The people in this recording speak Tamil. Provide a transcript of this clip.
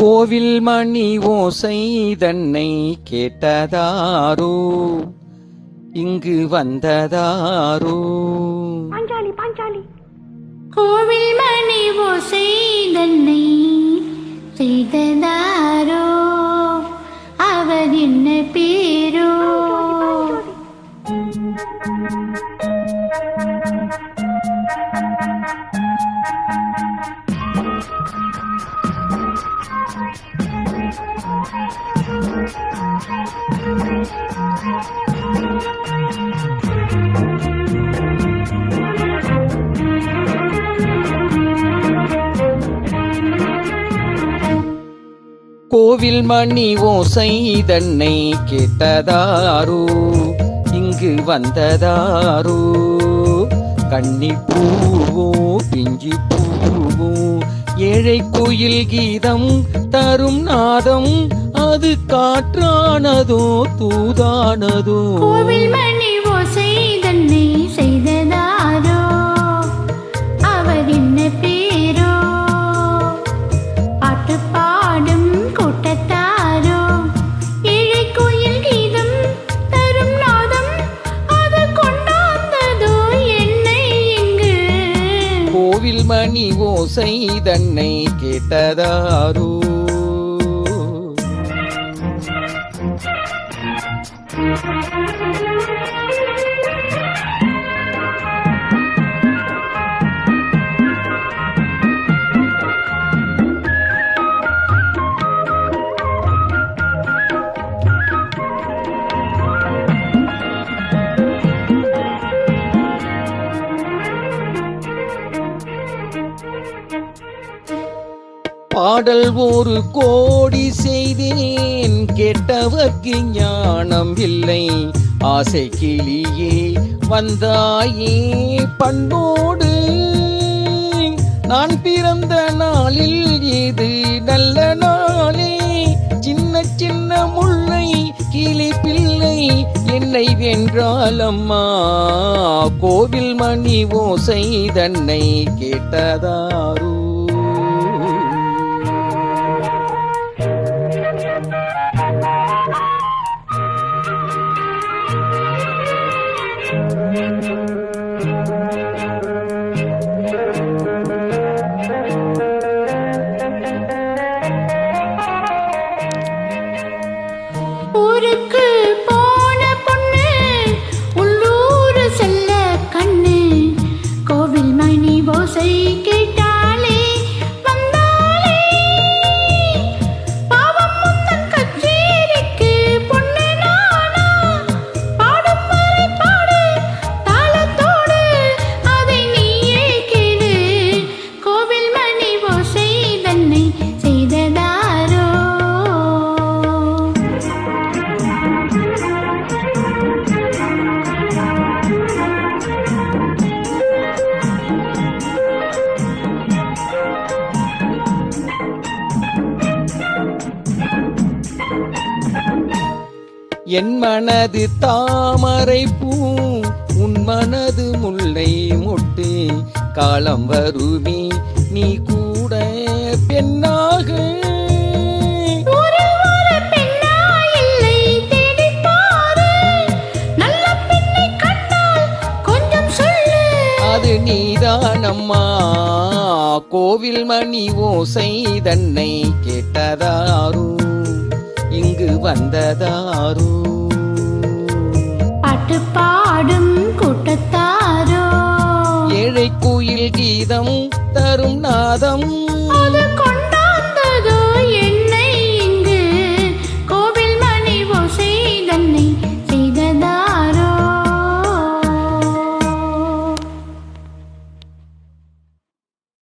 கோவில் மணி ஓசை தன்னை கேட்டதாரோ, இங்கு வந்ததாரோ. பாஞ்சாலி பாஞ்சாலி. கோவில் மணி ஓசை தன்னை செய்ததாரோ, அவர் என்ன பேரோ. கோவில் மணி ஓசை தன்னை கேட்டதாரோ, இங்கு வந்ததாரோ. கன்னி பூவோ பிஞ்சி பூவோ, ஏழை கோயில் கீதம் தரும் நாதம், அது காற்றானதோ தூதானதோ. கோவில் மணி ஓசை தன்னை செய்ததாரோ, அவர் என்ன பேரோ. பாட்டு பாடும் கூட்டத்தாரோ, ஏழை கோயில் கீதம் தரும் நாதம், அது கொண்டாந்ததோ என்னை இங்கு. கோவில் மணி ஓசை தன்னை கேட்டதாரோ. பாடல் ஒரு கோடி செய்தேன், கேட்டவர்க்கு ஞானம் இல்லை. ஆசை கிளியே வந்தாயே பண்ணோடு, நான் பிறந்த நாளில் இது நல்ல நாளே. சின்ன சின்ன முல்லை கிளி பிள்ளை என்னை வென்றால் அம்மா, கோவில் மணி ஓசை தன்னை கேட்டதாரோ. ஊருக்கு போன பொண்ணு உள்ளூர் செல்ல கண்ணு, கோவில் மணி ஓசை கேட்டாலே வந்தாலே. பாவம் முந்தன் கச்சேரிக்கு பொண்ணு நானா, பாடும் வரை பாடு தாளத்தோடு, அதை நீயே கேளு. கோவில் மணி ஓசை தன்னை செய்ததாரோ. என் மனது தாமரை பூ, உன் மனது முல்லை மொட்டு. காலம் வருமே நீ கூட பெண்ணாக, அது நீதானம்மா. கோவில் மணி ஓசை தன்னை கேட்டதாரோ, இங்கு வந்ததாரோ. பாட்டு பாடும் கூட்டத்தாரோ, ஏழை கோயில் கீதம் தரும் நாதம், அது கொண்டு